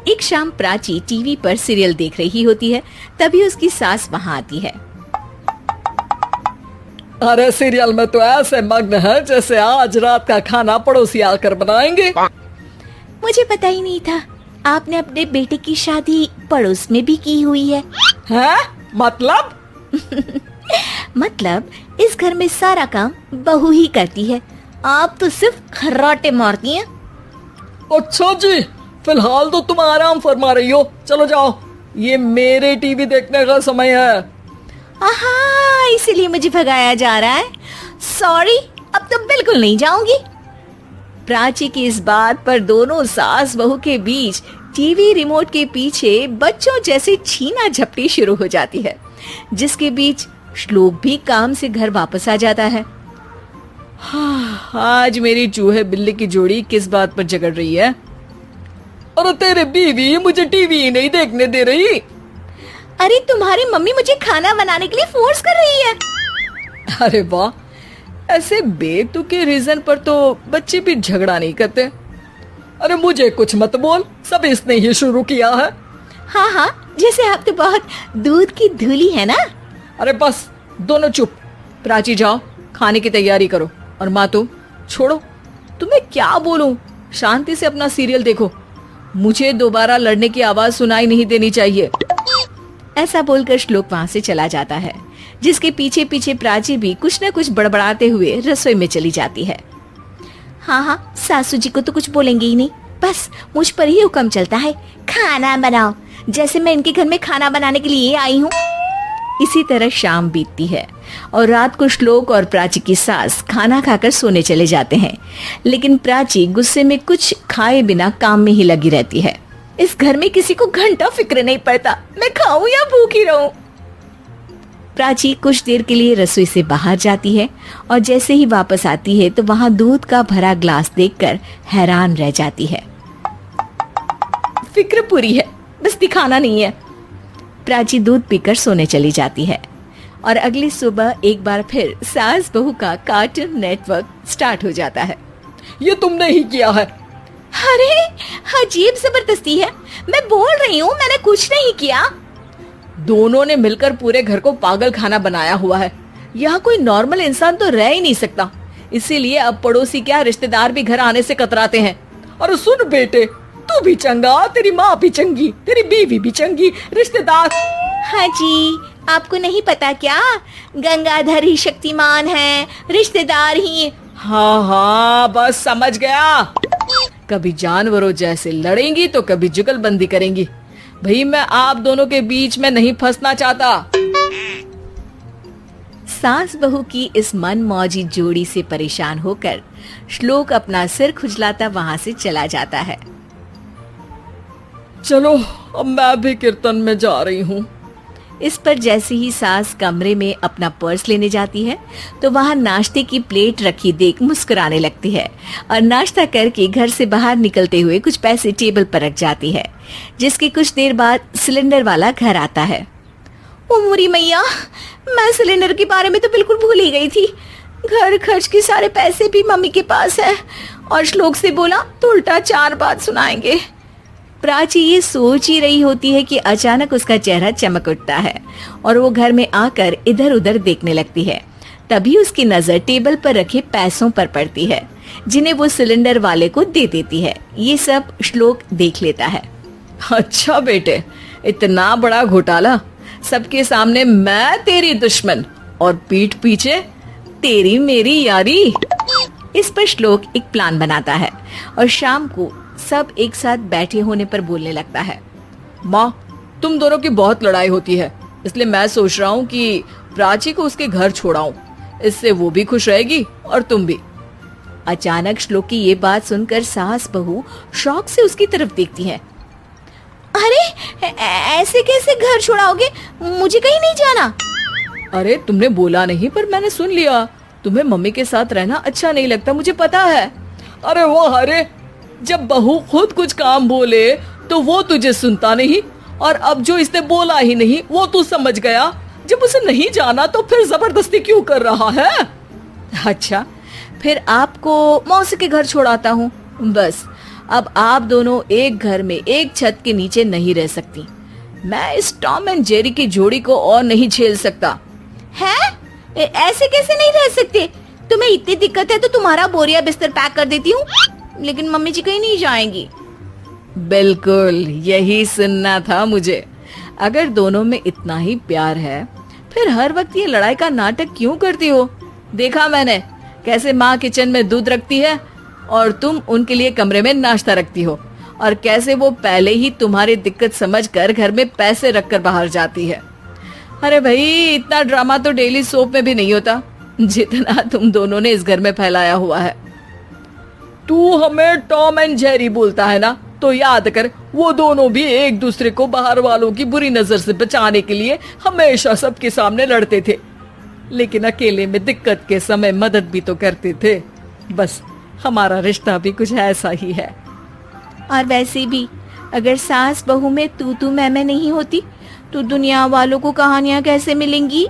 एक शाम प्राची टीवी पर सीरियल देख रही होती है। तभी उसकी सास वहाँ आती है। अरे सीरियल में तो ऐसे मग्न है जैसे आज रात का खाना पड़ोसी आकर बनाएंगे। मुझे पता ही नहीं था आपने अपने बेटे की शादी पड़ोस में भी की हुई है। हैं? मतलब? मतलब इस घर में सारा काम बहू ही करती है, आप तो सिर्फ खर्राटे मारती हैं। अच्छा जी, फिलहाल तो तुम आराम फरमा रही हो, चलो जाओ, ये मेरे टीवी देखने का समय है। आहा, इसीलिए मुझे भगाया जा रहा है। सॉरी, अब तो बिल्कुल नहीं जाऊंगी। प्राची की इस बात पर दोनों सास बहू के बीच टीवी रिमोट के पीछे बच्चों जैसे छीना झपटी शुरू हो जाती है, जिसके बीच श्लोक भी काम से घर वापस आ जाता है। आज मेरी चूहे बिल्ली की जोड़ी किस बात पर झगड़ रही है? अरे तेरे बीवी मुझे टीवी ही नहीं देखने दे रही। अरे तुम्हारी मम्मी मुझे खाना बनाने के लिए फोर्स कर रही है। अरे वाह, ऐसे बेतुके रीजन पर तो बच्चे भी झगड़ा नहीं करते। अरे मुझे कुछ मत बोल, सब इसने ही शुरू किया है। हाँ हाँ, जैसे आप तो बहुत दूध की धूली है ना। अरे बस दोनों चुप। प्राची जाओ, खाने की तैयारी करो। और माँ तुम छोड़ो, तुम्हें क्या बोलूं, शांति से अपना सीरियल देखो, मुझे दोबारा लड़ने की आवाज सुनाई नहीं देनी चाहिए। ऐसा बोलकर श्लोक वहाँ से चला जाता है, जिसके पीछे पीछे प्राची भी कुछ न कुछ बड़बड़ाते हुए रसोई में चली जाती है। हाँ हाँ, सासू जी को तो कुछ बोलेंगे ही नहीं, बस मुझ पर ही हुक्म चलता है, खाना बनाओ, जैसे मैं इनके घर में खाना बनाने के लिए आई हूँ। इसी तरह शाम बीतती है और रात को श्लोक और प्राची की सास खाना खाकर सोने चले जाते हैं, लेकिन प्राची गुस्से में कुछ खाए बिना काम में ही लगी रहती है। इस घर में किसी को घंटा फिक्र नहीं पड़ता, मैं खाऊं या भूखी रहूं। प्राची कुछ देर के लिए रसोई से बाहर जाती है और जैसे ही वापस आती है तो वहां दूध का भरा ग्लास देखकर हैरान रह जाती है। फिक्र पूरी है, बस दिखाना नहीं है। प्राची दूध पीकर सोने चली जाती है और अगली सुबह एक बार फिर सास बहू का कार्टून नेटवर्क स्टार्ट हो जाता है। ये तुमने ही किया है। अरे अजीब जबरदस्ती है, मैं बोल रही हूँ मैंने कुछ नहीं किया। दोनों ने मिलकर पूरे घर को पागल खाना बनाया हुआ है। यहाँ कोई नॉर्मल इंसान तो रह ही नहीं सकता, इसीलिए अब पड़ोसी क्या रिश्तेदार भी घर आने से कतराते हैं। और सुन बेटे, तू भी चंगा, तेरी माँ भी चंगी, तेरी बीवी भी चंगी, रिश्तेदार। हाँ जी, आपको नहीं पता क्या, गंगाधर ही शक्तिमान है, रिश्तेदार ही। हाँ हाँ, बस समझ गया। कभी जानवरों जैसे लड़ेंगी तो कभी जुगलबंदी करेंगी। भाई मैं आप दोनों के बीच में नहीं फंसना चाहता। सास बहू की इस मन मौजी जोड़ी से परेशान होकर श्लोक अपना सिर खुजलाता वहां से चला जाता है। चलो अब मैं भी कीर्तन में जा रही हूँ। इस पर जैसे ही सास कमरे में अपना पर्स लेने जाती है तो वहां नाश्ते की प्लेट रखी देख मुस्कुराने लगती है और नाश्ता करके घर से बाहर निकलते हुए कुछ पैसे टेबल पर रख जाती है, जिसके कुछ देर बाद सिलेंडर वाला घर आता है। ओ मोरी मैया, मैं सिलेंडर के बारे में तो बिल्कुल भूल ही गई थी। घर खर्च के सारे पैसे भी मम्मी के पास है और श्लोक से बोला तो उल्टा 4 बात सुनाएंगे। प्राची ये सोच ही रही होती है कि अचानक उसका चेहरा चमक उठता है और वो घर में आकर इधर उधर देखने लगती है। तभी उसकी नजर टेबल पर रखे पैसों पर पड़ती है, जिन्हें वो सिलेंडर वाले को दे देती है। ये सब श्लोक देख लेता है। अच्छा बेटे, इतना बड़ा घोटाला, सबके सामने मैं तेरी दुश्मन और पीठ पीछे तेरी मेरी यारी। इस पर श्लोक एक प्लान बनाता है और शाम को सब एक साथ बैठे होने पर बोलने लगता है। माँ, तुम दोनों की बहुत लड़ाई होती है, इसलिए मैं सोच रहा हूँ कि प्राची को उसके घर छोड़ाऊं, इससे वो भी खुश रहेगी और तुम भी। अचानक श्लोक की ये बात सुनकर सास बहू शौक से उसकी तरफ देखती है। अरे ऐसे कैसे घर छोड़ाओगे, मुझे कहीं नहीं जाना। अरे तुमने बोला नहीं पर मैंने सुन लिया, तुम्हें मम्मी के साथ रहना अच्छा नहीं लगता, मुझे पता है। अरे वो अरे, जब बहू खुद कुछ काम बोले तो वो तुझे सुनता नहीं, और अब जो इसने बोला ही नहीं वो तू समझ गया। जब उसे नहीं जाना तो फिर जबरदस्ती क्यों कर रहा है? अच्छा, फिर आपको मौसी के घर छोड़ाता हूँ, बस अब आप दोनों एक घर में एक छत के नीचे नहीं रह सकती। मैं इस टॉम एंड जेरी की जोड़ी को और नहीं झेल सकता। है? ऐसे कैसे नहीं रह सकते? तुम्हें इतनी दिक्कत है तो तुम्हारा बोरिया बिस्तर पैक कर देती हूँ, लेकिन मम्मी जी कहीं नहीं जाएंगी। बिल्कुल यही सुनना था मुझे। अगर दोनों में इतना ही प्यार है फिर हर वक्त ये लड़ाई का नाटक क्यों करती हो? देखा मैंने कैसे माँ किचन में दूध रखती है और तुम उनके लिए कमरे में नाश्ता रखती हो, और कैसे वो पहले ही तुम्हारी दिक्कत समझकर घर में पैसे रखकर बाहर जाती है। अरे भाई, इतना ड्रामा तो डेली सोप में भी नहीं होता जितना तुम दोनों ने इस घर में फैलाया हुआ है। तू हमें टॉम एंड जेरी बोलता है ना, तो याद कर वो दोनों भी एक दूसरे को बाहर वालों की बुरी नजर से बचाने के लिए हमेशा सबके सामने लड़ते थे, लेकिन अकेले में दिक्कत के समय मदद भी तो करते थे। बस हमारा रिश्ता भी कुछ ऐसा ही है। और वैसे भी अगर सास बहू में तू मैं नहीं होती तो दुनिया वालों को कहानियां कैसे मिलेंगी?